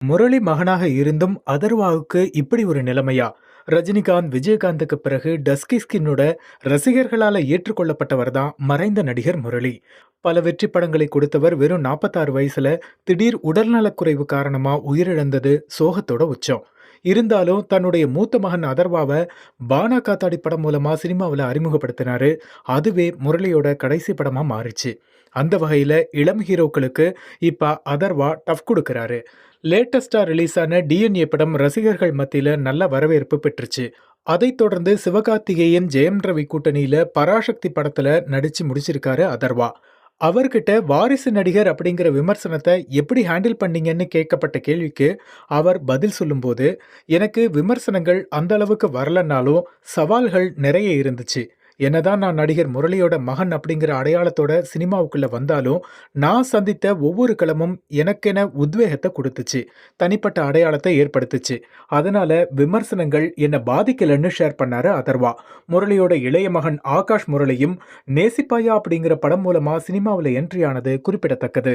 முரளி மகனாக இருந்தும் அதர்வாவுக்கு இப்படி ஒரு நிலைமையா? ரஜினிகாந்த், விஜயகாந்துக்கு பிறகு டஸ்கி ஸ்கின்னோட ரசிகர்களால ஏற்றுக்கொள்ளப்பட்டவர் தான் மறைந்த நடிகர் முரளி. பல வெற்றி படங்களை கொடுத்தவர் வெறும் 46 வயசுல திடீர் உடல்நலக்குறைவு காரணமா உயிரிழந்தது சோகத்தோட உச்சம். இருந்தாலும் தன்னுடைய மூத்த மகன் அதர்வாவை பானா காத்தாடி படம் மூலமா சினிமாவில் அறிமுகப்படுத்தினாரு. அதுவே முரளியோட கடைசி படமா மாறிச்சு. அந்த வகையில இளம் ஹீரோக்களுக்கு இப்ப அதர்வா டஃப் கொடுக்கறாரு. லேட்டஸ்டா ரிலீஸ் ஆன டிஎன்ஏ படம் ரசிகர்கள் மத்தியில நல்ல வரவேற்பு பெற்றுச்சு. அதைத் தொடர்ந்து சிவகார்த்திகேயன், ஜெயம் ரவி கூட்டணியில பராசக்தி படத்துல நடிச்சு முடிச்சிருக்காரு அதர்வா. அவர்கிட்ட வாரிசு நடிகர் அப்படிங்கிற விமர்சனத்தை எப்படி ஹேண்டில் பண்ணீங்கன்னு கேட்கப்பட்ட கேள்விக்கு அவர் பதில் சொல்லும்போது, எனக்கு விமர்சனங்கள் அந்த அளவுக்கு வரலன்னாலும் சவால்கள் நிறைய இருந்துச்சு. என்னதான் நான் நடிகர் முரளியோட மகன் அப்படிங்கிற அடையாளத்தோட சினிமாவுக்குள்ள வந்தாலும், நான் சந்தித்த ஒவ்வொரு களமும் எனக்கென உத்வேகத்தை கொடுத்துச்சு. தனிப்பட்ட அடையாளத்தை ஏற்படுத்துச்சு. அதனால விமர்சனங்கள் என்னை பாதிக்கலன்னு ஷேர் பண்ணாரு அதர்வா. முரளியோட இளைய மகன் ஆகாஷ் முரளியும் நேசிப்பாயா அப்படிங்கிற படம் மூலமா சினிமாவில் என்ட்ரி ஆனது குறிப்பிடத்தக்கது.